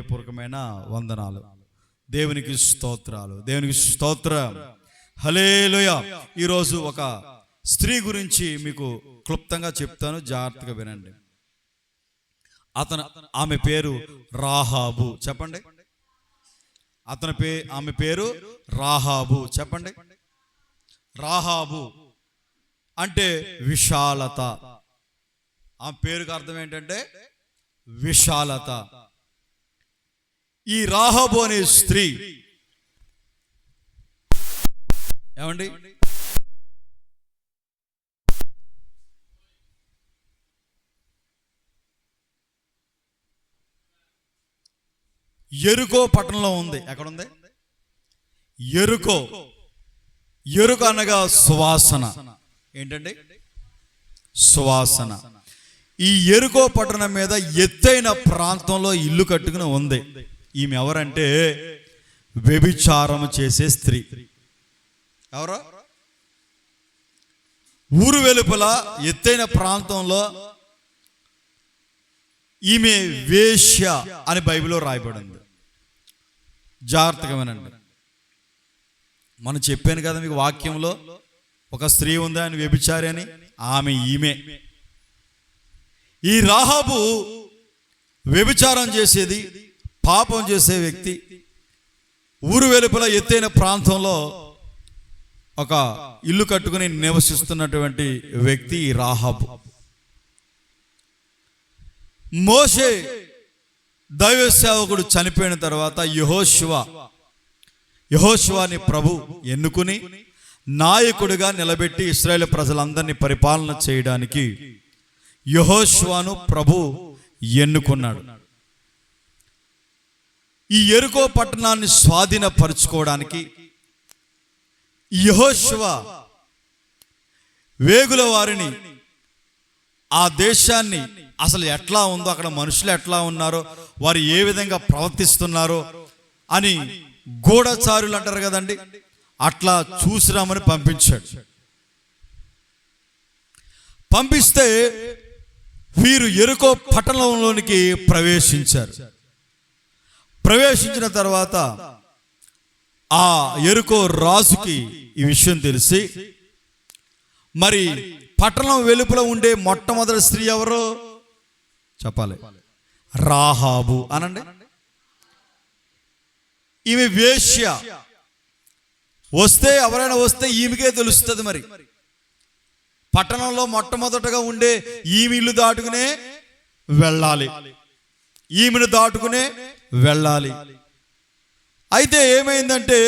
హృదయపూర్వకమైన వందనాలు. దేవునికి స్తోత్రాలు, దేవునికి స్తోత్రం. హల్లెలూయా. ఈరోజు ఒక స్త్రీ గురించి మీకు క్లుప్తంగా చెప్తాను, జాగ్రత్తగా వినండి. ఆమె పేరు రాహాబు. చెప్పండి. ఆమె పేరు రాహాబు. చెప్పండి. రాహాబు అంటే విశాలత. ఆ పేరుకి అర్థం ఏంటంటే విశాలత. ఈ రాహాబు అనే స్త్రీ ఏమండి యెరికో పట్టణంలో ఉంది. ఎక్కడుంది? యెరికో. యెరికో అనగా సువాసన. ఏంటండి? సువాసన. ఈ యెరికో పట్టణం మీద ఎత్తైన ప్రాంతంలో ఇల్లు కట్టుకుని ఉంది. ఈమె ఎవరంటే వ్యభిచారం చేసే స్త్రీ. ఎవరో ఊరు వెలుపల ఎత్తైన ప్రాంతంలో ఈమె వేశ్య అని బైబిల్లో రాయబడింది. జాగ్రత్తగా వినండి. మనం చెప్పాను కదా మీకు వాక్యంలో, ఒక స్త్రీ ఉందా అని వ్యభిచారి అని. ఈమె ఈ రాహాబు వ్యభిచారం చేసేది, పాపం చేసే వ్యక్తి. ఊరు వెలుపల ఎత్తైన ప్రాంతంలో ఒక ఇల్లు కట్టుకుని నివసిస్తున్నటువంటి వ్యక్తి ఈ రాహాబు. మోషే దైవ సేవకుడు చనిపోయిన తర్వాత యెహోషువని ప్రభు ఎన్నుకుని నాయకుడిగా నిలబెట్టి ఇశ్రాయేలు ప్రజలందరినీ పరిపాలన చేయడానికి యెహోషువను ప్రభు ఎన్నుకున్నాడు. ఈ యెరికో పట్టణాన్ని స్వాధీనపరుచుకోవడానికి యెహోషువ వేగుల వారిని, ఆ దేశాన్ని అసలు ఎట్లా ఉందో, అక్కడ మనుషులు ఎట్లా ఉన్నారో, వారు ఏ విధంగా ప్రవర్తిస్తున్నారో అని గూఢచారులు అంటారు కదండి, అట్లా చూసిరామని పంపించాడు. పంపిస్తే వీరు యెరికో పట్టణంలోనికి ప్రవేశించారు. ప్రవేశించిన తర్వాత ఆ యెరికో రాజుకి ఈ విషయం తెలిసి, మరి పట్టణం వెలుపల ఉండే మొట్టమొదటి స్త్రీ ఎవరు చెప్పాలి? రాహాబు అనండి. ఈమె వేశ్య. ఎవరైనా వస్తే ఈమెకే తెలుస్తుంది. మరి పట్టణంలో మొట్టమొదటగా ఉండే ఈమె ఇల్లు దాటుకునే వెళ్ళాలి, ఈమెను దాటుకునే వెళ్ళాలి. అయితే ఏమైందంటే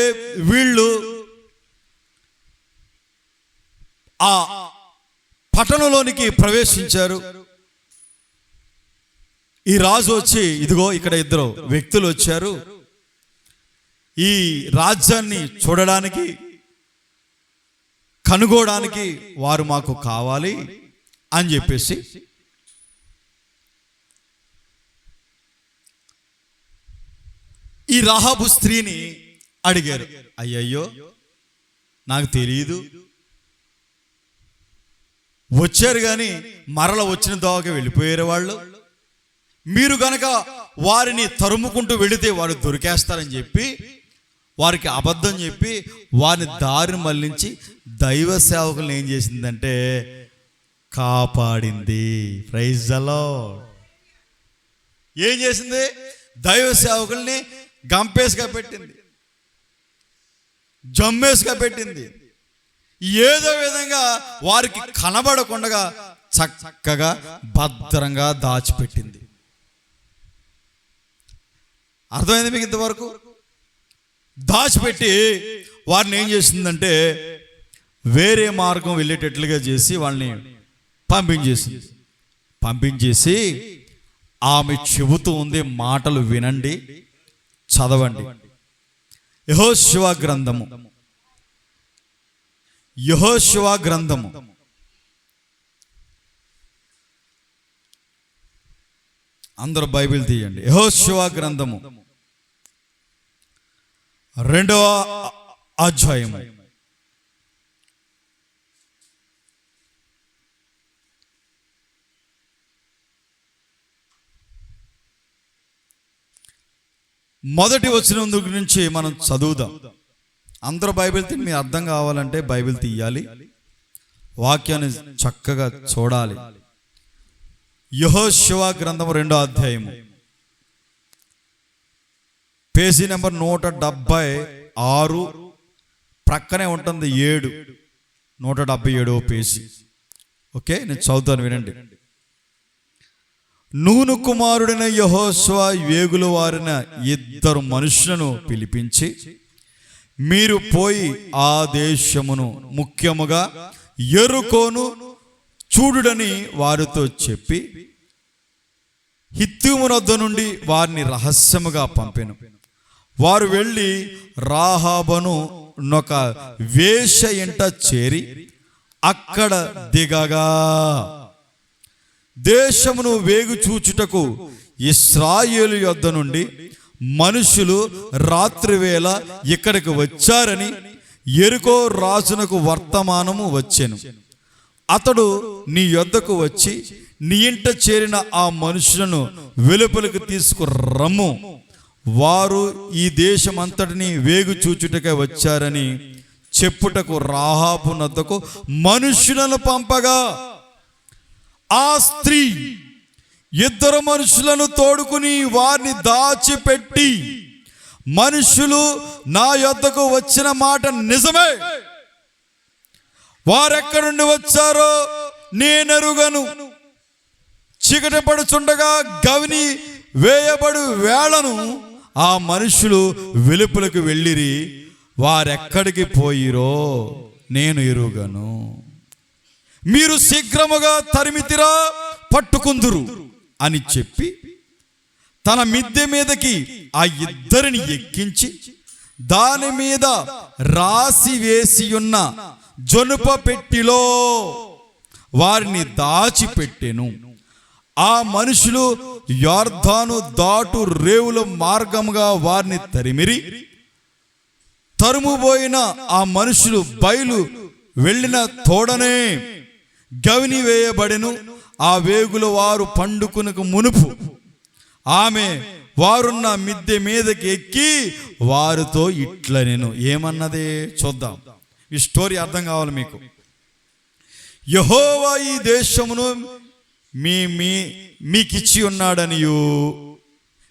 వీళ్ళు ఆ పట్టణంలోనికి ప్రవేశించారు. ఈ రాజు వచ్చి, ఇదిగో ఇక్కడ ఇద్దరు వ్యక్తులు వచ్చారు, ఈ రాజ్యాన్ని చూడడానికి, కనుగోడానికి వారు మాకు కావాలి అని చెప్పేసి ఈ రాహాబు స్త్రీని అడిగారు. అయ్యయ్యో, నాకు తెలియదు, వచ్చారు కానీ మరల వచ్చిన దోవకి వెళ్ళిపోయారు వాళ్ళు. మీరు గనక వారిని తరుముకుంటూ వెళితే వారు దొరికేస్తారని చెప్పి వారికి అబద్ధం చెప్పి వారిని దారిని మళ్లించి దైవ సేవకులను ఏం చేసిందంటే కాపాడింది. Praise the lord. ఏం చేసింది? దైవ సేవకుల్ని గంపేసుగా పెట్టింది, జమ్మేసుగా పెట్టింది. ఏదో విధంగా వారికి కనబడకుండా చక్కగా భద్రంగా దాచిపెట్టింది. అర్థమైంది మీకు? ఇంతవరకు దాచిపెట్టి వారిని ఏం చేసిందంటే వేరే మార్గం వెళ్ళేటట్లుగా చేసి వాళ్ళని పంపించేసి ఆమె చెబుతూ ఉంది, మాటలు వినండి, చదవండి. యెహోషువ గ్రంథము అందరూ బైబిల్ తీయండి. యెహోషువ గ్రంథము 2వ అధ్యాయము 1 మొదటి వచనం దగ్గర నుంచి మనం చదువుదాం. అందరూ బైబిల్ తీసి మీ అర్థం కావాలంటే బైబిల్ తీయాలి, వాక్యాన్ని చక్కగా చూడాలి. యెహోషువ గ్రంథం 2వ అధ్యాయము, పేజీ నెంబర్ 176, ప్రక్కనే ఉంటుంది 7, 177వ పేజీ. ఓకే, నేను చదువుతాను, వినండి. నూను కుమారుడైన యెహోషువ వేగుల వారిన 2 మనుషులను పిలిపించి, మీరు పోయి ఆ దేశమును ముఖ్యముగా యెరికోను చూడుడని వారితో చెప్పి హిత్తీయుల వద్ద నుండి వారిని రహస్యముగా పంపెను. వారు వెళ్ళి రాహాబను నొక వేశ్య ఇంట చేరి అక్కడ దిగగా, దేశమును వేగు చూచుటకు ఇశ్రాయేలు యొద్ద నుండి మనుషులు రాత్రివేళ ఇక్కడికి వచ్చారని యెరికో రాజునకు వర్తమానము వచ్చెను. అతడు నీ యొద్దకు వచ్చి నీ ఇంట చేరిన ఆ మనుషులను వెలుపలికి తీసుకురమ్ము, వారు ఈ దేశమంతటిని వేగు చూచుటకే వచ్చారని చెప్పుటకు రాహాబు నొద్దకు మనుషులను పంపగా, ఆ స్త్రీ 2 మనుషులను తోడుకుని వారిని దాచిపెట్టి, మనుషులు నా యొద్దకు వచ్చిన మాట నిజమే, వారెక్కడి నుండి వచ్చారో నేనెరుగను. చీకటి పడుచుండగా గవిని వేయబడు వేళను ఆ మనుషులు వెలుపలకు వెళ్ళిరి, వారెక్కడికి పోయిరో నేను ఎరుగను. మీరు శీఘ్రముగా తరిమితిరా పట్టుకుందురు అని చెప్పి తన మిద్దె మీదకి ఆ 2 ఎక్కించి దాని మీద రాసి వేసి ఉన్న జొనుప పెట్టిలో వారిని దాచిపెట్టెను. ఆ మనుషులు యొర్దాను దాటు రేవుల మార్గముగా వారిని తరిమిరి. తరుముబోయిన ఆ మనుషులు బయలు వెళ్ళిన తోడనే గవిని వేయబడెను. ఆ వేగుల వారు పండుకునకు మునుపు ఆమె వారున్న మిద్దె మీదకి ఎక్కి వారితో ఇట్లనెను. ఏమన్నదే చూద్దాం, ఈ స్టోరీ అర్థం కావాలి మీకు. యెహోవా ఈ దేశమును మీకిచ్చి ఉన్నాడనియు,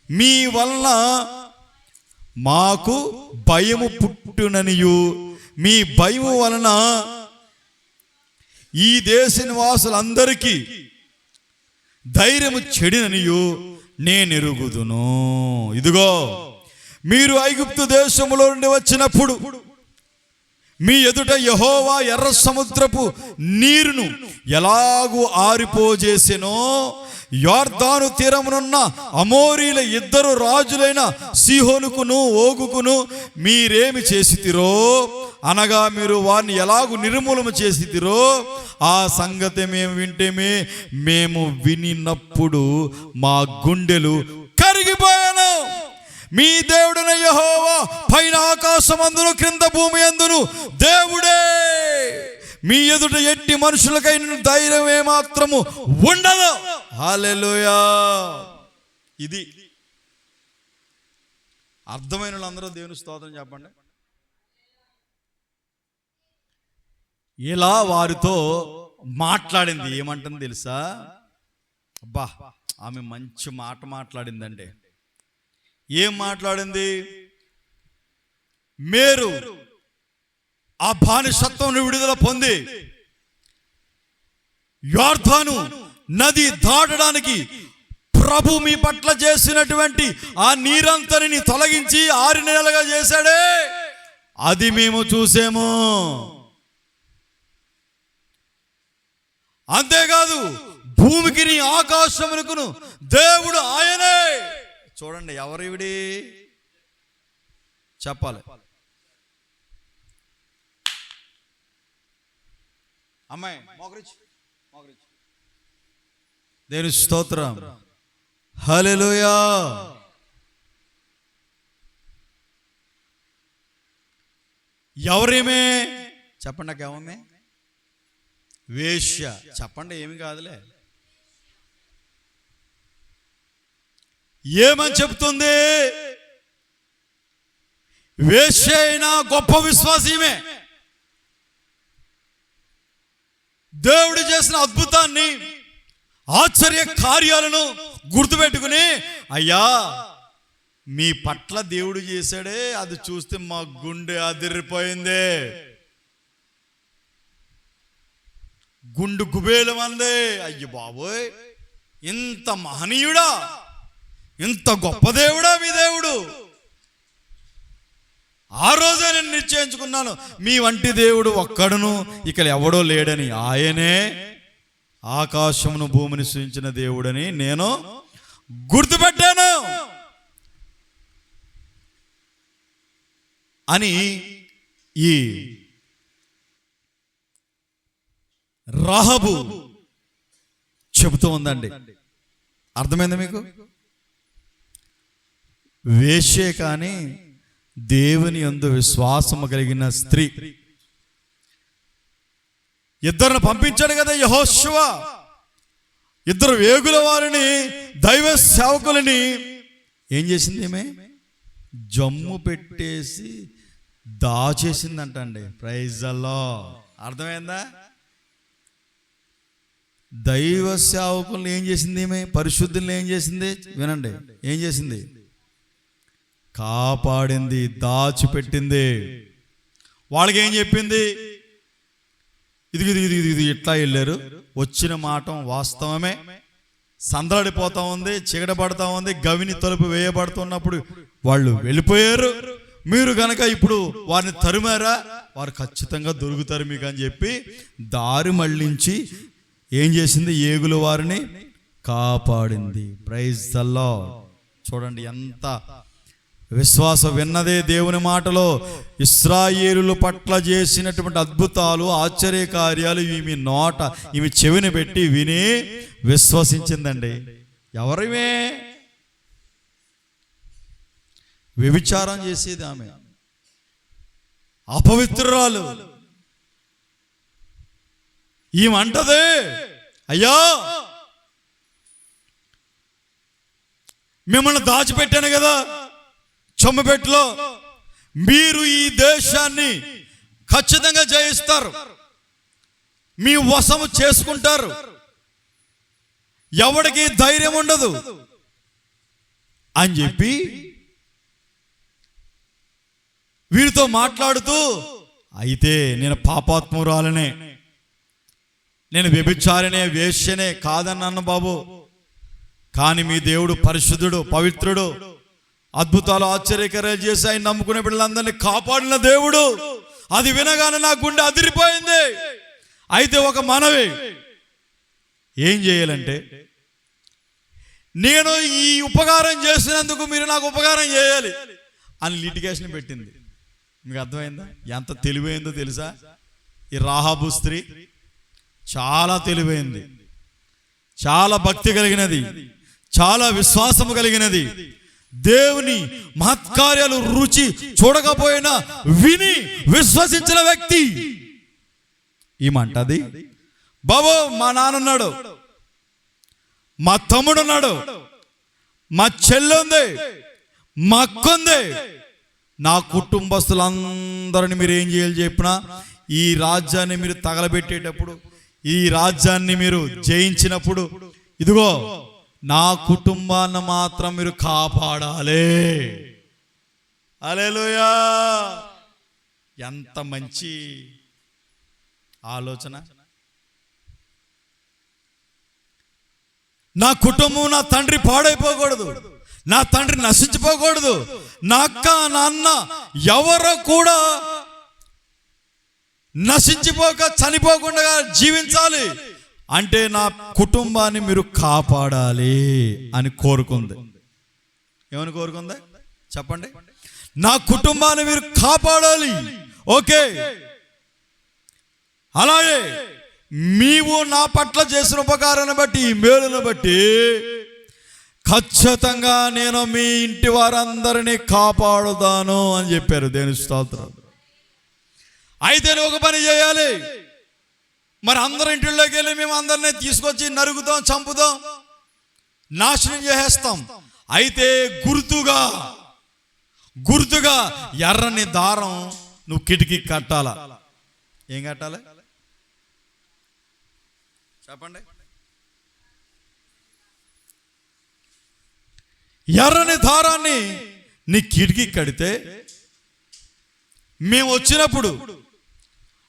మీ వలన మాకు భయము పుట్టుననియు, మీ భయము వలన ఈ దేశ నివాసులందరికీ ధైర్యము చెడిననియు నేనెరుగుదును. ఇదిగో, మీరు ఐగుప్తు దేశములో నుండి వచ్చినప్పుడు మీ ఎదుట యెహోవా ఎర్ర సముద్రపు నీరును ఎలాగూ ఆరిపోజేసెనో, యొర్దాను తీరమునున్న అమోరీల 2 రాజులైన సీహోనుకును ఓగుకును మీరేమి చేసితిరో, అనగా మీరు వారిని ఎలాగూ నిర్మూలన చేసితిరో ఆ సంగతి మేము వింటేమే. మేము వినినప్పుడు మా గుండెలు కరిగిపోయాను. మీ దేవుడైన యెహోవా పైన ఆకాశమందును క్రింద భూమి అందును దేవుడే. మీ ఎదుట ఎట్టి మనుషులకైన ధైర్యం ఏమాత్రము ఉండదు. హల్లెలూయా. ఇది అర్థమైన వాళ్ళందరూ దేవుని స్తోత్రం చెప్పండి. ఇలా వారితో మాట్లాడింది. ఏమంటుంది తెలుసా? అబ్బా, ఆమె మంచి మాట మాట్లాడిందండి. ఏం మాట్లాడింది? మీరు ఆ బానిసత్వం విడుదల పొంది యొర్దాను నది దాటడానికి ప్రభు మీ పట్ల చేసినటువంటి ఆ నీరంతరిని తొలగించి 6 నెలలుగా చేశాడే, అది మేము చూసాము. అంతేకాదు, భూమికి నీ ఆకాశమునకును దేవుడు ఆయనే. చూడండి, ఎవరివిడి చెప్పాలి. అమ్మాయి మోకరిచి దేవుని స్తోత్రం. హల్లెలూయా. ఎవరేమే చెప్పండి, నాకు ఏమమ్మే? వేశ్య. చెప్పండి, ఏమి కాదులే. ఏమని చెప్తుంది? వేశ్య అయినా గొప్ప విశ్వాసీమే. దేవుడు చేసిన అద్భుతాన్ని, ఆశ్చర్య కార్యాలను గుర్తుపెట్టుకుని, అయ్యా మీ పట్ల దేవుడు చేశాడే, అది చూస్తే మా గుండె అదిరిపోయింది, గుండు గుబేలు మందే. అయ్యో బాబోయ్, ఇంత మహనీయుడా, ఇంత గొప్ప దేవుడా మీ దేవుడు. ఆ రోజే నేను నిశ్చయించుకున్నాను, మీ వంటి దేవుడు ఒక్కడును ఇక్కడ ఎవడో లేడని. ఆయనే ఆకాశమును భూమిని సృజించిన దేవుడని నేను గుర్తుపెట్టాను అని ఈ రాహబు చెబుతూ ఉందండి. అర్థమైందా మీకు? వేశ్యే కానీ దేవుని యందు విశ్వాసము కలిగిన స్త్రీ. ఇద్దరిని పంపించాడు కదా యెహోషువ. ఇద్దరు వేగుల వారిని, దైవ సేవకులని ఏం చేసింది? ఏమే జమ్ము పెట్టేసి దాచేసిందంటండి. Praise the lord. అర్థమైందా? దైవ సేవకులను ఏం చేసింది? ఏమే పరిశుద్ధులను ఏం చేసింది? వినండి, ఏం చేసింది? కాపాడింది, దాచిపెట్టింది. వాళ్ళకి ఏం చెప్పింది? ఇది ఇట్లా వెళ్ళారు, వచ్చిన మాట వాస్తవమే, సందడిపోతా ఉంది, చీకట పడతా ఉంది, గవిని తలుపు వేయబడుతున్నప్పుడు వాళ్ళు వెళ్ళిపోయారు. మీరు గనక ఇప్పుడు వారిని తరిమారా, వారు ఖచ్చితంగా దొరుకుతారు మీకు అని చెప్పి దారి మళ్ళించి ఏం చేసింది? ఏగుల వారిని కాపాడింది. Praise the lord. చూడండి ఎంత విశ్వాసం. విన్నదే దేవుని మాటలో ఇశ్రాయేలుల పట్ల చేసినటువంటి అద్భుతాలు, ఆశ్చర్య కార్యాలు ఈమె నోట, ఈమె చెవిని పెట్టి విని విశ్వసించిందండి. ఎవరిమే? వ్యభిచారం చేసేది ఆమె, అపవిత్రురాలు. ఈమె అంటదే, అయ్యా మిమ్మల్ని దాచిపెట్టాను కదా చొమ్మపెట్టులో, మీరు ఈ దేశాన్ని ఖచ్చితంగా జయిస్తారు, మీ వశము చేసుకుంటారు, ఎవడికి ధైర్యం ఉండదు అని చెప్పి వీరితో మాట్లాడుతూ, అయితే నేను పాపాత్మురాలనే, నేను వ్యభిచారినే, వేశ్యనే కాదన్నాను బాబు, కానీ మీ దేవుడు పరిశుద్ధుడు, పవిత్రుడు, అద్భుతాలు ఆశ్చర్యకరాలు చేసి ఆయన నమ్ముకునే బిడ్డలందరినీ కాపాడిన దేవుడు. అది వినగానే నా గుండె అదిరిపోయింది. అయితే ఒక మనవి, ఏం చేయాలంటే, నేను ఈ ఉపకారం చేసినందుకు మీరు నాకు ఉపకారం చేయాలి అని లిటిగేషన్ పెట్టింది. మీకు అర్థమైందా? ఎంత తెలివైందో తెలుసా? ఈ రాహాబు స్త్రీ చాలా తెలివైంది, చాలా భక్తి కలిగినది, చాలా విశ్వాసము కలిగినది. దేవుని మహత్కార్యాలు రుచి చూడకపోయినా విని విశ్వసించిన వ్యక్తి. ఏమంటది? బాబు మా నాన్నున్నాడు, మా తమ్ముడున్నాడు, మా చెల్లుంది, మా అక్కుంది, నా కుటుంబస్తులందరిని మీరు ఏం చేయాలి చెప్పినా, ఈ రాజ్యాన్ని మీరు తగలబెట్టేటప్పుడు, ఈ రాజ్యాన్ని మీరు జయించినప్పుడు, ఇదిగో నా కుటుంబాన్ని మాత్రం మీరు కాపాడాలి. హల్లెలూయా! ఎంత మంచి ఆలోచన. నా కుటుంబం, నా తండ్రి పాడైపోకూడదు, నా తండ్రి నశించిపోకూడదు, నా అక్క, నా అన్న ఎవరు కూడా నశించిపోక చనిపోకుండా జీవించాలి అంటే నా కుటుంబాన్ని మీరు కాపాడాలి అని కోరుకుంది. ఏమని కోరుకుంది చెప్పండి? నా కుటుంబాన్ని మీరు కాపాడాలి. ఓకే, అలాగే నీవు నా పట్ల చేసిన ఉపకారాన్ని బట్టి, ఈ మేలును బట్టి ఖచ్చితంగా నేను మీ ఇంటి వారందరినీ కాపాడుతాను అని చెప్పారు. దేవుని స్తోత్రం. అయితే నువ్వు ఒక పని చేయాలి. మరి అందరి ఇంటిలోకి వెళ్ళి మేము అందరినీ తీసుకొచ్చి నరుగుతాం, చంపుతాం, నాశనం చేసేస్తాం. అయితే గుర్తుగా గుర్తుగా ఎర్రని దారం నువ్వు కిటికీ కట్టాలా. ఏం కట్టాలి చెప్పండి? ఎర్రని దారాన్ని నీ కిటికీ కడితే మేము వచ్చినప్పుడు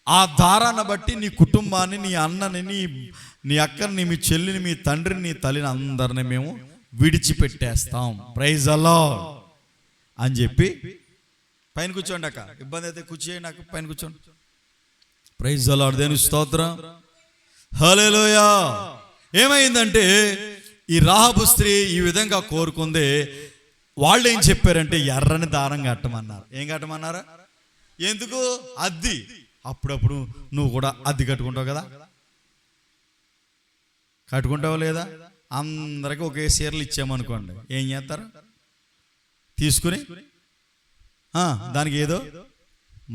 ఆ దారాన్ని బట్టి నీ కుటుంబాన్ని, నీ అన్నని, నీ అక్కని, మీ చెల్లిని, మీ తండ్రిని, నీ తల్లిని అందరిని మేము విడిచిపెట్టేస్తాం. ప్రైజ్ ది లార్డ్ అని చెప్పి పైన కూర్చోండి అక్క, ఇబ్బంది అయితే కూర్చోండి అక్క, పైన కూర్చోండి. ప్రైజ్ ది లార్డ్, దేవుని స్తోత్రం, హల్లెలూయా. ఏమైందంటే ఈ రాహాబు స్త్రీ ఈ విధంగా కోరుకుంది. వాళ్ళు ఏం చెప్పారంటే ఎర్రని దారం కట్టమన్నారు. ఏం కట్టమన్నారా? ఎందుకు? అద్దె. అప్పుడప్పుడు నువ్వు కూడా అద్దె కట్టుకుంటావు కదా, కట్టుకుంటావు లేదా? అందరికి ఒకే చీరలు ఇచ్చామనుకోండి, ఏం చేస్తారు? తీసుకుని దానికి ఏదో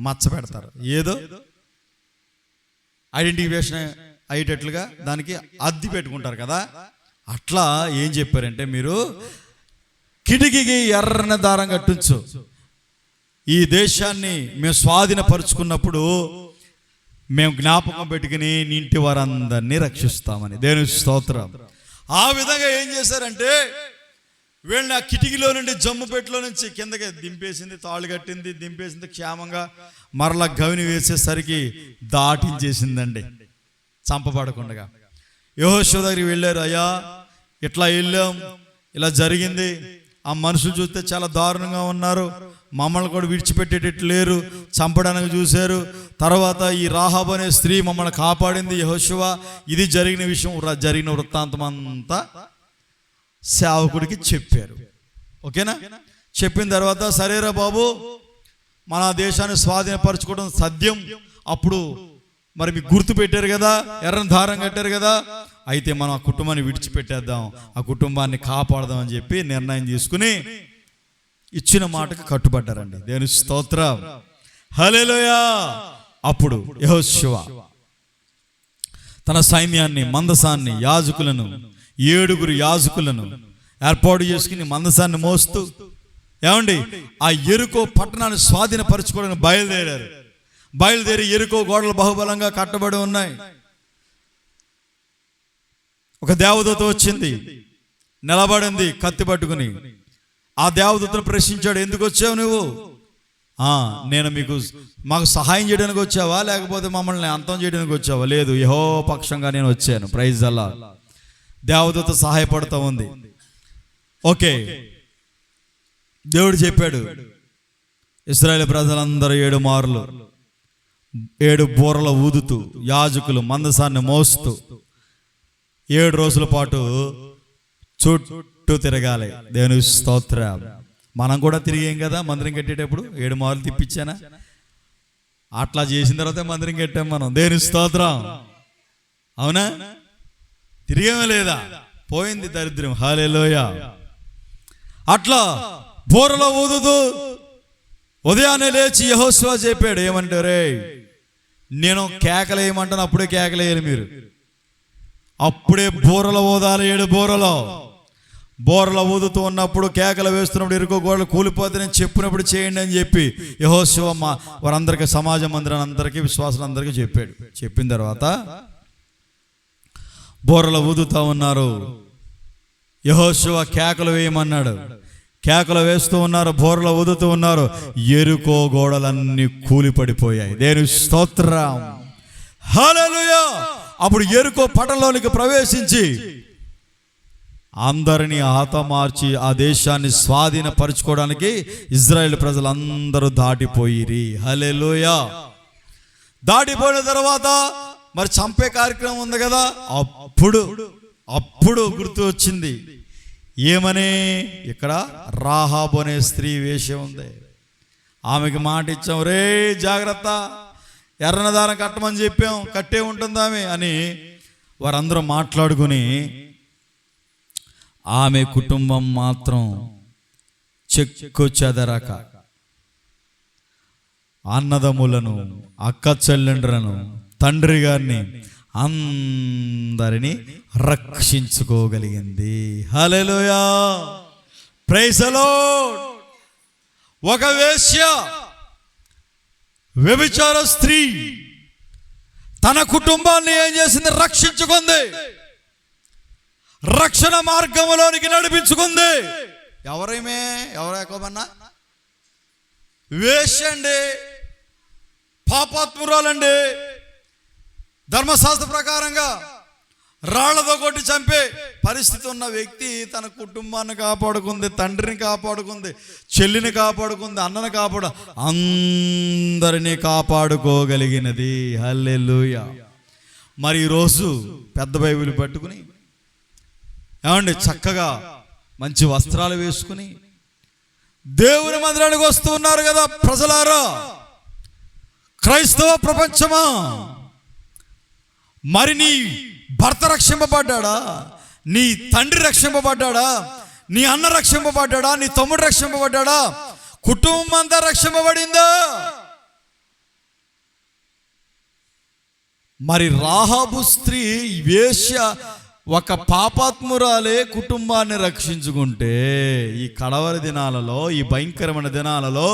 మచ్చ పెడతారు, ఏదో ఐడెంటిఫికేషన్ అయ్యేటట్లుగా దానికి అద్దె పెట్టుకుంటారు కదా. అట్లా ఏం చెప్పారంటే, మీరు కిటికీకి ఎర్రని దారం కట్టించు. ఈ దేశాన్ని మేము స్వాధీనపరుచుకున్నప్పుడు మేము జ్ఞాపకం పెట్టుకుని నీ ఇంటి వారందరినీ రక్షిస్తామని. దేవుని స్తోత్రం. ఆ విధంగా ఏం చేశారంటే, వీళ్ళని ఆ కిటికీలో నుండి జమ్ముపెట్టులో నుంచి కిందకి దింపేసింది, తాళ్ళు కట్టింది, దింపేసింది. క్షేమంగా మరలా గవిని వేసేసరికి దాటించేసిందండి, చంపబడకుండా. యెహోషువ దగ్గరికి వెళ్ళారు. అయ్యా ఇట్లా వెళ్ళాం, ఇలా జరిగింది, ఆ మనుషులు చూస్తే చాలా దారుణంగా ఉన్నారు, మమ్మల్ని కూడా విడిచిపెట్టేటట్టు లేరు, చంపడానికి చూశారు. తర్వాత ఈ రాహాబు అనే స్త్రీ మమ్మల్ని కాపాడింది. యెహోషువ ఇది జరిగిన విషయం, జరిగిన వృత్తాంతం అంతా సేవకుడికి చెప్పారు. ఓకేనా? చెప్పిన తర్వాత సరేరా బాబు, మన దేశాన్ని స్వాధీనపరచుకోవడం సత్యం, అప్పుడు మరి మీకు గుర్తు పెట్టారు కదా, ఎర్రని దారం కట్టారు కదా, అయితే మనం ఆ కుటుంబాన్ని విడిచిపెట్టేద్దాం, ఆ కుటుంబాన్ని కాపాడదాం అని చెప్పి నిర్ణయం తీసుకుని ఇచ్చిన మాటకు కట్టుబడ్డారండి. దేవుని స్తోత్రం, హల్లెలూయా. అప్పుడు యెహోషువ తన సైన్యాన్ని, మందసాన్ని, యాజకులను, 7 యాజకులను ఏర్పాటు చేసుకుని మందసాన్ని మోస్తూ ఏమండి ఆ యెరికో పట్టణాన్ని స్వాధీనపరచుకోవడానికి బయలుదేరి యెరికో గోడలు బహుబలంగా కట్టబడి ఉన్నాయి. ఒక దేవదూత వచ్చింది, నిలబడింది కత్తి పట్టుకుని. ఆ దేవదూతను ప్రశ్నించాడు, ఎందుకు వచ్చావు నువ్వు? నేను మాకు సహాయం చేయడానికి వచ్చావా, లేకపోతే మమ్మల్ని అంతం చేయడానికి వచ్చావా? లేదు, యెహోవా పక్షంగా నేను వచ్చాను. Praise the lord. దేవదూత సహాయపడుతూ ఉంది. ఓకే, దేవుడు చెప్పాడు, ఇశ్రాయేలు ప్రజలందరూ 7 మార్లు 7 బూరలు ఊదుతూ యాజకులు మందసాన్ని మోస్తూ 7 రోజుల పాటు చుట్టూ తిరగాలి. దేవుని స్తోత్రం. మనం కూడా తిరిగాం కదా మందిరం కట్టేటప్పుడు, 7 మార్లు తిప్పించానా? అట్లా చేసిన తర్వాత మందిరం కట్టాం మనం. దేవుని స్తోత్రం, అవునా? తిరిగామే లేదా? పోయింది దరిద్రం. హల్లెలూయా. అట్లా బూరలో ఊదుతూ ఉదయాన్నే లేచి యెహోషువ చెప్పాడు, ఏమంటారే, నేను కేకలేయమంటాను, అప్పుడే కేకలేయాలి మీరు. అప్పుడే బూరలు ఊదాలి. 7 బూరలు ఊదుతూ ఉన్నప్పుడు, కేకలు వేస్తున్నప్పుడు యెరికో గోడలు కూలిపోతే నేను చెప్పినప్పుడు చేయండి అని చెప్పి యెహోషువ వారందరికీ, సమాజ మందిరాన్ని అందరికీ, విశ్వాసులందరికీ చెప్పాడు. చెప్పిన తర్వాత బూరలు ఊదుతూ ఉన్నారు. యెహోషువ కేకలు వేయమన్నాడు. కేకలు వేస్తూ ఉన్నారు, బూరలు ఊదుతూ ఉన్నారు. యెరికో గోడలన్నీ కూలిపడిపోయాయి. దేవుని స్తోత్రం, హల్లెలూయా. అప్పుడు యెరికో పట్టణంలోనికి ప్రవేశించి అందరినీ హతమార్చి ఆ దేశాన్ని స్వాధీనపరచుకోవడానికి ఇజ్రాయేల్ ప్రజలందరూ దాటిపోయిరి. హల్లెలూయా. దాటిపోయిన తర్వాత మరి చంపే కార్యక్రమం ఉంది కదా, అప్పుడు గుర్తు వచ్చింది. ఏమని? ఇక్కడ రాహాబు అనే స్త్రీ వేషం ఉంది. ఆమెకి మాట ఇచ్చాం, రే జాగ్రత్త, ఎర్రని దారం కట్టమని చెప్పాం, కట్టే ఉంటుంది ఆమె అని వారందరూ మాట్లాడుకుని, ఆమె కుటుంబం మాత్రం చెక్కు చెదరక అన్నదమ్ములను, అక్క చెల్లెండ్రను, తండ్రి గారిని అందరినీ రక్షించుకోగలిగింది. హల్లెలూయా, ప్రైజ్ ది లార్డ్. ఒక వేశ్య, వ్యభిచార స్త్రీ తన కుటుంబాన్ని ఏం చేసింది? రక్షించుకుంది, రక్షణ మార్గంలోనికి నడిపించుకుంది. ఎవరేమన్నా వేశ్య అండి, పాపాత్మురాలండి. ధర్మశాస్త్ర ప్రకారంగా రాళ్లతో కొట్టి చంపే పరిస్థితి ఉన్న వ్యక్తి తన కుటుంబాన్ని కాపాడుకుంది, తండ్రిని కాపాడుకుంది, చెల్లిని కాపాడుకుంది, అన్నని అందరినీ కాపాడుకోగలిగినది. హల్లెలూయా. మరి ఈరోజు పెద్ద బైబిల్ పట్టుకుని ఏమండి చక్కగా మంచి వస్త్రాలు వేసుకుని దేవుని మందిరానికి వస్తూ ఉన్నారు కదా ప్రజలారా, క్రైస్తవ ప్రపంచమా. మరి నీ భర్త రక్షింపబడ్డాడా? నీ తండ్రి రక్షింపబడ్డాడా? నీ అన్న రక్షింపబడ్డాడా? నీ తమ్ముడు రక్షింపబడ్డాడా? కుటుంబం అంతా రక్షింపబడిందా? మరి రాహాబు స్త్రీ వేశ్య ఒక పాపాత్మురాలే కుటుంబాన్ని రక్షించుకుంటే, ఈ కడవరి దినాలలో, ఈ భయంకరమైన దినాలలో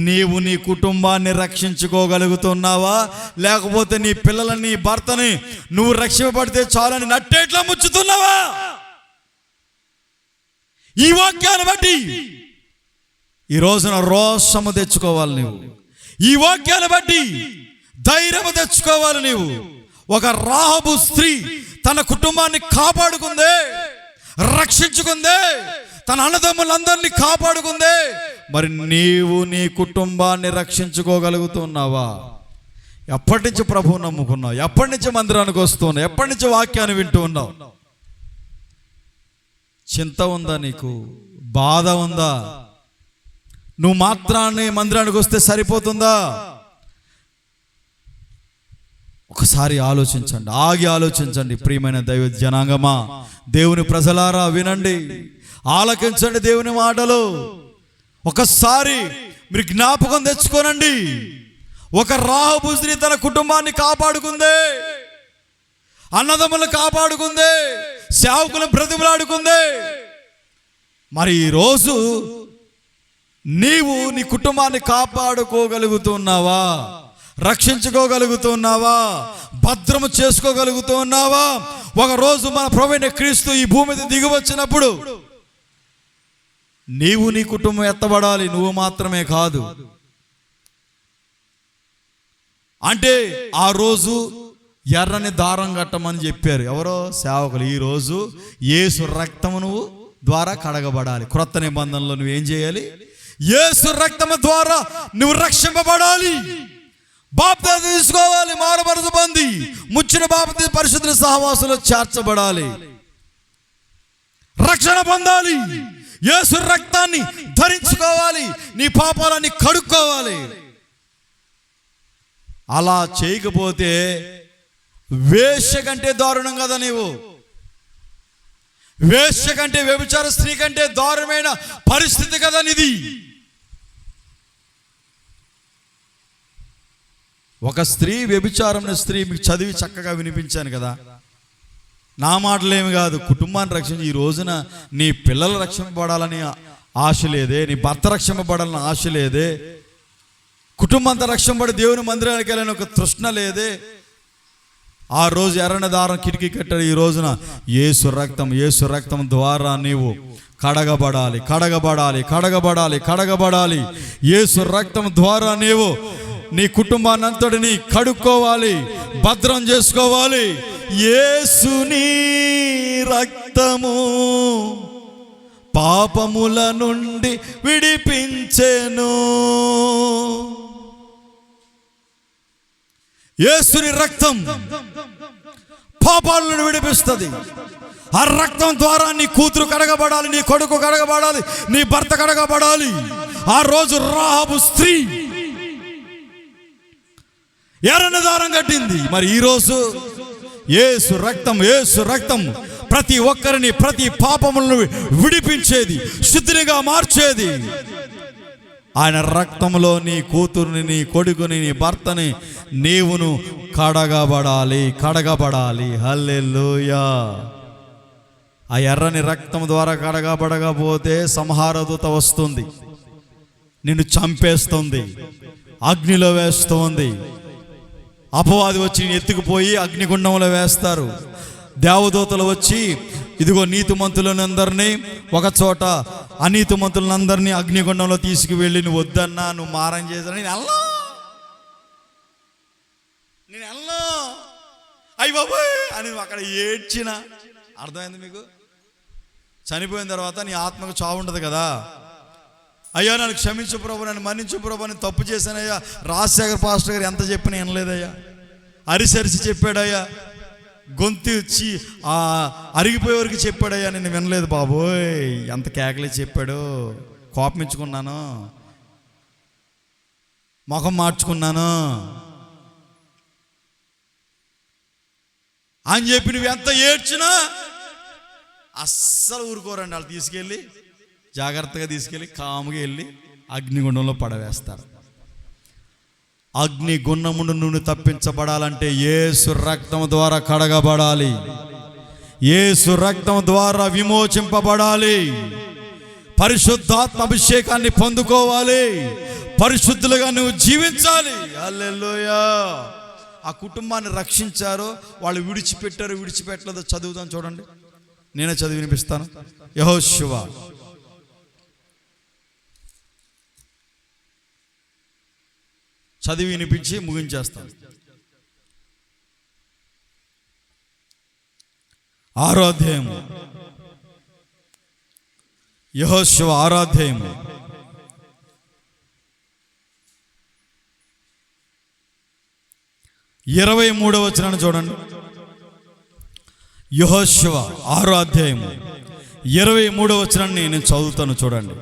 నీవు నీ కుటుంబాన్ని రక్షించుకోగలుగుతున్నావా? లేకపోతే నీ పిల్లలని, నీ భర్తని నువ్వు రక్షింపబడితే చాలని నట్టేట్లా ముచ్చుతున్నావా? ఈ వాక్యాన్ని బట్టి ఈ రోజున రోషము తెచ్చుకోవాలి నీవు. ఈ వాక్యాన్ని బట్టి ధైర్యము తెచ్చుకోవాలి నీవు. ఒక రాహాబు స్త్రీ తన కుటుంబాన్ని కాపాడుకుందే, రక్షించుకుందే, తన అన్నదమ్ములందరినీ కాపాడుకుందే. మరి నీవు నీ కుటుంబాన్ని రక్షించుకోగలుగుతున్నావా? ఎప్పటి నుంచి ప్రభువు నమ్ముకున్నావు? ఎప్పటి నుంచి మందిరానికి వస్తున్నావు? ఎప్పటి నుంచి వాక్యాన్ని వింటూ ఉన్నావు? చింత ఉందా నీకు? బాధ ఉందా? నువ్వు మాత్రాన్ని మందిరానికి వస్తే సరిపోతుందా? ఒకసారి ఆలోచించండి, ఆగి ఆలోచించండి. ప్రియమైన దైవ జనాంగమా, దేవుని ప్రజలారా వినండి, ఆలకించండి దేవుని మాటలు. ఒకసారి మీరు జ్ఞాపకం తెచ్చుకోనండి. ఒక రాహాబు స్త్రీ తన కుటుంబాన్ని కాపాడుకుందే, అన్నదమ్ములను కాపాడుకుందే, సేవకులను బ్రతిమలాడుకుందే. మరి ఈరోజు నీవు నీ కుటుంబాన్ని కాపాడుకోగలుగుతున్నావా? రక్షించుకోగలుగుతున్నావా? భద్రము చేసుకోగలుగుతున్నావా? ఒకరోజు మన ప్రభువైన క్రీస్తు ఈ భూమి మీద దిగి వచ్చినప్పుడు నీవు నీ కుటుంబం ఎత్తబడాలి, నువ్వు మాత్రమే కాదు. అంటే ఆ రోజు ఎర్రని దారం కట్టమని చెప్పారు ఎవరో సేవకులు. ఈరోజు యేసు రక్తము ద్వారా కడగబడాలి. క్రొత్త నిబంధనలో నువ్వేం చేయాలి? యేసు రక్తము ద్వారా నువ్వు రక్షింపబడాలి. బాప్తిసం తీసుకోవాలి, మారుమనసు పొంది ముచ్చిన బాప్తిసం పరిశుద్ధ సహవాసంలో చేర్చబడాలి, రక్షణ పొందాలి, యేసు రక్తాన్ని ధరించుకోవాలి, నీ పాపాలన్నీ కడుక్కోవాలి. అలా చేయకపోతే వేశ్య కంటే దారుణం కదా నీవు. వేశ్య కంటే, వ్యభిచార స్త్రీ కంటే దారుణమైన పరిస్థితి కదా నీది. ఒక స్త్రీ, వ్యభిచారం స్త్రీ, మీకు చదివి చక్కగా వినిపించాను కదా. నా మాటలేమి కాదు, కుటుంబాన్ని రక్షించి ఈ రోజున నీ పిల్లలు రక్షింపబడాలని ఆశ లేదే, నీ భర్త రక్షింపబడాలని ఆశ లేదే, కుటుంబం అంతా రక్షింపబడి దేవుని మందిరానికి వెళ్ళని ఒక తృష్ణ లేదే. ఆ రోజు ఎర్రని దారం కిటికీ కట్టాడు. ఈ రోజున యేసు రక్తం, యేసు రక్తం ద్వారా నీవు కడగబడాలి, కడగబడాలి, కడగబడాలి, కడగబడాలి. యేసు రక్తం ద్వారా నీవు నీ కుటుంబాన్ని అంతటిని కడుక్కోవాలి, భద్రం చేసుకోవాలి. యేసుని రక్తము పాపముల నుండి విడిపించెను. యేసుని రక్తం పాపాల నుండి విడిపిస్తుంది. ఆ రక్తం ద్వారా నీ కూతురు కడగబడాలి, నీ కొడుకు కడగబడాలి, నీ భర్త కడగబడాలి. ఆ రోజు రాహాబు స్త్రీ ఎర్రని దారం కట్టింది. మరి ఈరోజు యేసు రక్తం, యేసు రక్తం ప్రతి ఒక్కరిని, ప్రతి పాపములను విడిపించేది, శుద్ధినిగా మార్చేది. ఆయన రక్తంలో నీ కూతురుని, నీ కొడుకుని, నీ భర్తని నీవును కడగబడాలి, కడగబడాలి. హల్లెలూయా. ఆ ఎర్రని రక్తం ద్వారా కడగబడకపోతే సంహార దూత వస్తుంది. నిన్ను చంపేస్తుంది, అగ్నిలో వేస్తుంది. అపవాది వచ్చి ఎత్తుకుపోయి అగ్నిగుండంలో వేస్తారు. దేవదూతలు వచ్చి ఇదిగో నీతిమంతులందరినీ ఒక చోట, అనీతిమంతులందరినీ అగ్నిగుండంలో తీసుకువెళ్ళి నువ్వు వద్దన్నా, నువ్వు మారం చేశాను, నేను వెళ్ళను అయ్యి బాబోయ్ అని నువ్వు అక్కడ ఏడ్చిన. అర్థమైంది మీకు? చనిపోయిన తర్వాత నీ ఆత్మకు చావు ఉండదు కదా. అయ్యా నన్ను క్షమించు ప్రభు, నన్ను మన్నించు ప్రభు, నేను తప్పు చేశానయ్యా. రాజశేఖర్ పాస్టర్ గారు ఎంత చెప్పినా వినలేదయ్యా, అరిసరిసి చెప్పాడయ్యా, గొంతు ఇచ్చి అరిగిపోయేవరకు చెప్పాడయ్యా, నేను వినలేదు బాబోయ్, ఎంత కేకలే చెప్పాడు, కోపమించుకున్నాను, ముఖం మార్చుకున్నాను అని చెప్పి నువ్వు ఎంత ఏడ్చినా అస్సలు ఊరుకోరండి. వాళ్ళు తీసుకెళ్ళి జాగ్రత్తగా తీసుకెళ్ళి కాముగా వెళ్ళి అగ్నిగుండంలో పడవేస్తారు. అగ్నిగుండమును నుండి తప్పించబడాలంటే యేసు రక్తం ద్వారా కడగబడాలి, యేసు రక్తం ద్వారా విమోచింపబడాలి, పరిశుద్ధాత్మ అభిషేకాన్ని పొందుకోవాలి, పరిశుద్ధులుగా నువ్వు జీవించాలి. హల్లెలూయా. ఆ కుటుంబాన్ని రక్షించారో వాళ్ళు విడిచిపెట్టారో విడిచిపెట్టలేదో చదువుతాను చూడండి, నేనే చదివి వినిపిస్తాను. యెహోషువ చదివి వినిపించి ముగించేస్తాను. 6వ అధ్యాయము, యెహోషువ 6వ అధ్యాయము 23వ వచనాన్ని చూడండి. యెహోషువ 6వ అధ్యాయము 23వ వచనాన్ని నేను చదువుతాను చూడండి.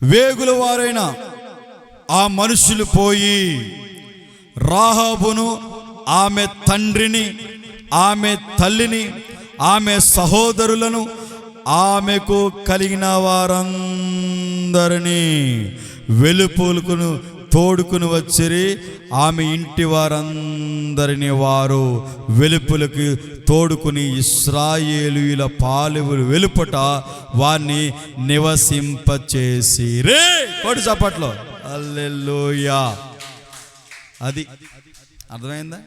వేగుల వారైన ఆ మనుషులు పోయి రాహాబును, ఆమె తండ్రిని, ఆమె తల్లిని, ఆమె సహోదరులను, ఆమెకు కలిగిన వారందరినీ వెలుపలుకును తోడుకుని వచ్చిరి. ఆమె ఇంటి వారందరినీ వారు వెలుపులకు తోడుకుని ఇశ్రాయేలీయుల పాలెముల వెలుపట వారిని నివసింపచేసిరే. కోడి చప్పట్లో హల్లెలూయా. అది అర్థమైందా?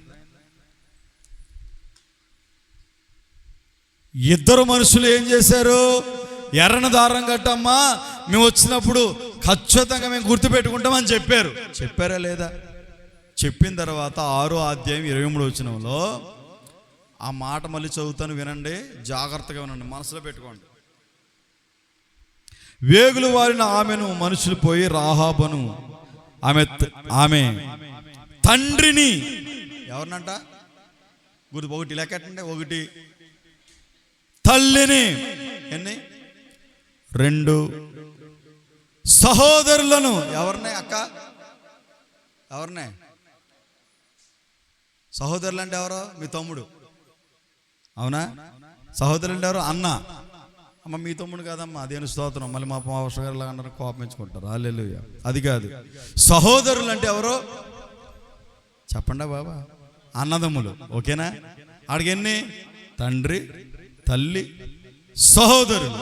ఇద్దరు మనుషులు ఏం చేశారు? ఎర్రని దారం కట్టమ్మా, మేము వచ్చినప్పుడు ఖచ్చితంగా మేము గుర్తుపెట్టుకుంటామని చెప్పారు. చెప్పారా లేదా? చెప్పిన తర్వాత 6వ అధ్యాయం 23వ వచనంలో ఆ మాట మళ్ళీ చదువుతాను, వినండి, జాగ్రత్తగా వినండి, మనసులో పెట్టుకోండి. వేగులు వారిన ఆమెను మనుషులు పోయి రాహాబును, ఆమె తండ్రిని, ఎవరినంట? ఒకటి లెక్కటండి, ఒకటి తల్లిని, ఎన్ని? 2 సహోదరులను. ఎవరినే అక్క? ఎవరినే? సహోదరులు అంటే ఎవరో? మీ తమ్ముడు, అవునా? సహోదరులు అంటే ఎవరు? అన్న. అమ్మ మీ తమ్ముడు కాదమ్మా, అదేను స్తోత్రం. మళ్ళీ మా అవసరంగా అందరూ కోపమించుకుంటారు. హల్లెలూయా. అది కాదు. సహోదరులు అంటే ఎవరో చెప్పండి బాబా. అన్నదమ్ములు, ఓకేనా? అడిగెన్ని? తండ్రి, తల్లి, సహోదరులు.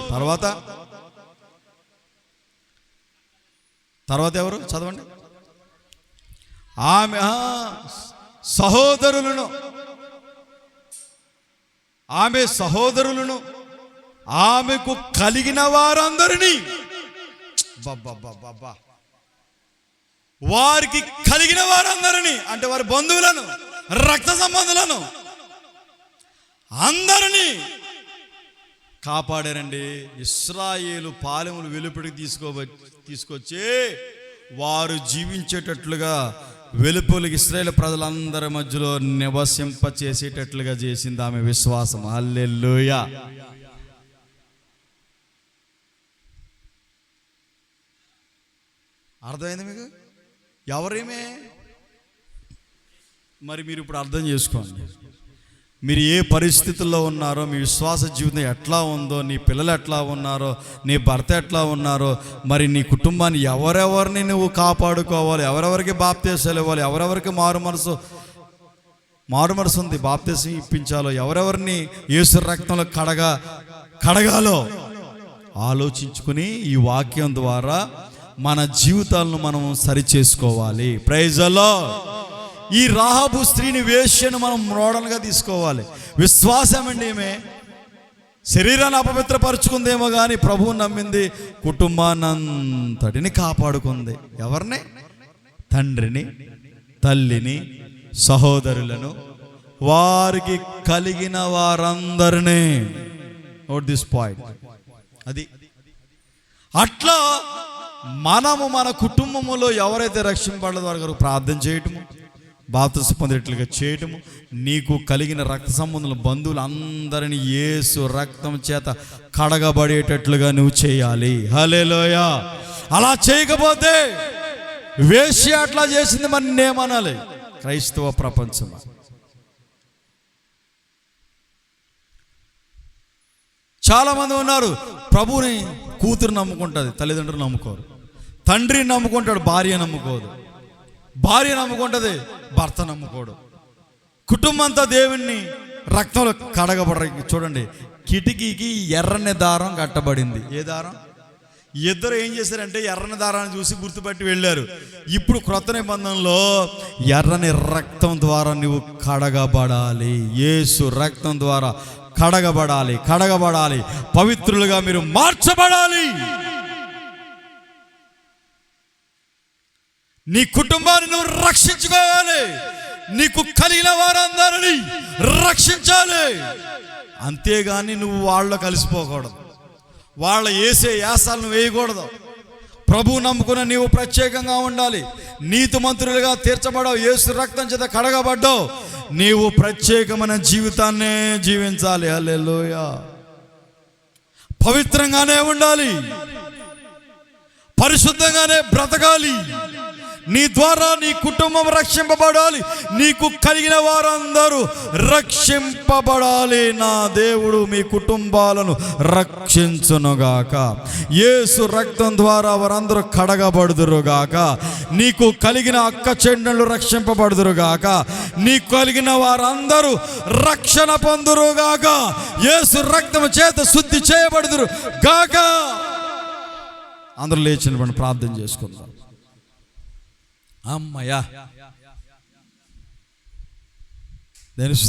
తర్వాత ఎవరు? చదవండి. ఆమె సహోదరులను, ఆమె సహోదరులను, ఆమెకు కలిగిన వారందరినీ, వారికి కలిగిన వారందరినీ అంటే వారి బంధువులను, రక్త సంబంధులను అందరినీ కాపాడారండి. ఇశ్రాయేలు పాలెములు వెలుపడికి తీసుకొచ్చి వారు జీవించేటట్లుగా వెలుపలికి ఇశ్రాయేలు ప్రజలందరి మధ్యలో నివసింప చేసేటట్లుగా చేసింది ఆమె విశ్వాసం. హల్లెలూయా. అర్థమైంది మీకు? ఎవరేమే? మరి మీరు ఇప్పుడు అర్థం చేసుకోండి, మీరు ఏ పరిస్థితుల్లో ఉన్నారో, మీ విశ్వాస జీవితం ఎట్లా ఉందో, నీ పిల్లలు ఎట్లా ఉన్నారో, నీ భర్త ఎట్లా ఉన్నారో, మరి నీ కుటుంబాన్ని ఎవరెవరిని నువ్వు కాపాడుకోవాలి, ఎవరెవరికి బాప్తీసాలు ఇవ్వాలి, ఎవరెవరికి మారు మనసు ఉంది బాప్తీసం ఇప్పించాలో, ఎవరెవరిని యేసు రక్తంలో కడగాలో ఆలోచించుకుని ఈ వాక్యం ద్వారా మన జీవితాలను మనం సరిచేసుకోవాలి. Praise the lord. ఈ రాహాబు స్త్రీని, వేశ్యను మనం మోడల్గా తీసుకోవాలి. విశ్వాసం అండి. ఈమె శరీరాన్ని అపవిత్రపరుచుకుందేమో కానీ ప్రభువుని నమ్మింది, కుటుంబాన్నంతటిని కాపాడుకుంది. ఎవరిని? తండ్రిని, తల్లిని, సహోదరులను, వారికి కలిగిన వారందరినీ. Note this point. అది అట్లా మనము మన కుటుంబములో ఎవరైతే రక్షింపబడదో వారి ప్రార్థన చేయటము, బాప్తిసం పొందేట్లుగా చేయటము, నీకు కలిగిన రక్త సంబంధుల బంధువులు అందరినీ యేసు రక్తం చేత కడగబడేటట్లుగా నువ్వు చేయాలి. హల్లెలూయా. అలా చేయకపోతే వేశ్య అట్లా చేసింది, మరి నేమనాలి? క్రైస్తవ ప్రపంచం. చాలామంది ఉన్నారు, ప్రభువుని కూతురు నమ్ముకుంటుంది, తల్లిదండ్రులు నమ్ముకోరు. తండ్రిని నమ్ముకుంటాడు, భార్య నమ్ముకోదు. భార్య నమ్ముకుంటుంది, భర్త నమ్ముకోడు. కుటుంబం అంతా దేవుణ్ణి రక్తంలో కడగబడ. చూడండి, కిటికీకి ఎర్రని దారం కట్టబడింది. ఏ దారం? ఇద్దరు ఏం చేశారంటే ఎర్రని దారాన్ని చూసి గుర్తుపట్టి వెళ్ళారు. ఇప్పుడు క్రొత్త నిబంధనలో ఎర్రని రక్తం ద్వారా నువ్వు కడగబడాలి. యేసు రక్తం ద్వారా కడగబడాలి, కడగబడాలి, పవిత్రులుగా మీరు మార్చబడాలి. నీ కుటుంబాన్ని నువ్వు రక్షించుకోవాలి, నీకు కలిగిన వారందరినీ రక్షించాలి. అంతేగాని నువ్వు వాళ్ళలో కలిసిపోకూడదు, వాళ్ళ వేసే యాసాలను వేయకూడదు. ప్రభువు నమ్ముకున్న నీవు ప్రత్యేకంగా ఉండాలి. నీతిమంతులుగా తీర్చబడవు, యేసు రక్తం చేత కడగబడ్డావు. నీవు ప్రత్యేకమైన జీవితాన్నే జీవించాలి. హల్లెలూయా. పవిత్రంగానే ఉండాలి, పరిశుద్ధంగానే బ్రతకాలి. నీ ద్వారా నీ కుటుంబం రక్షింపబడాలి, నీకు కలిగిన వారందరూ రక్షింపబడాలి. నా దేవుడు మీ కుటుంబాలను రక్షించునుగాక. యేసు రక్తం ద్వారా వారందరూ కడగబడుదురుగాక. నీకు కలిగిన అక్క చెల్లెళ్ళు రక్షింపబడుదురుగాక. నీకు కలిగిన వారందరూ రక్షణ పొందురుగాక. యేసు రక్తం చేత శుద్ధి చేయబడుదురు గాక. అందరూ లేచి నిలబడి ప్రార్థన చేసుకుందాం. అమ్మయ్యా.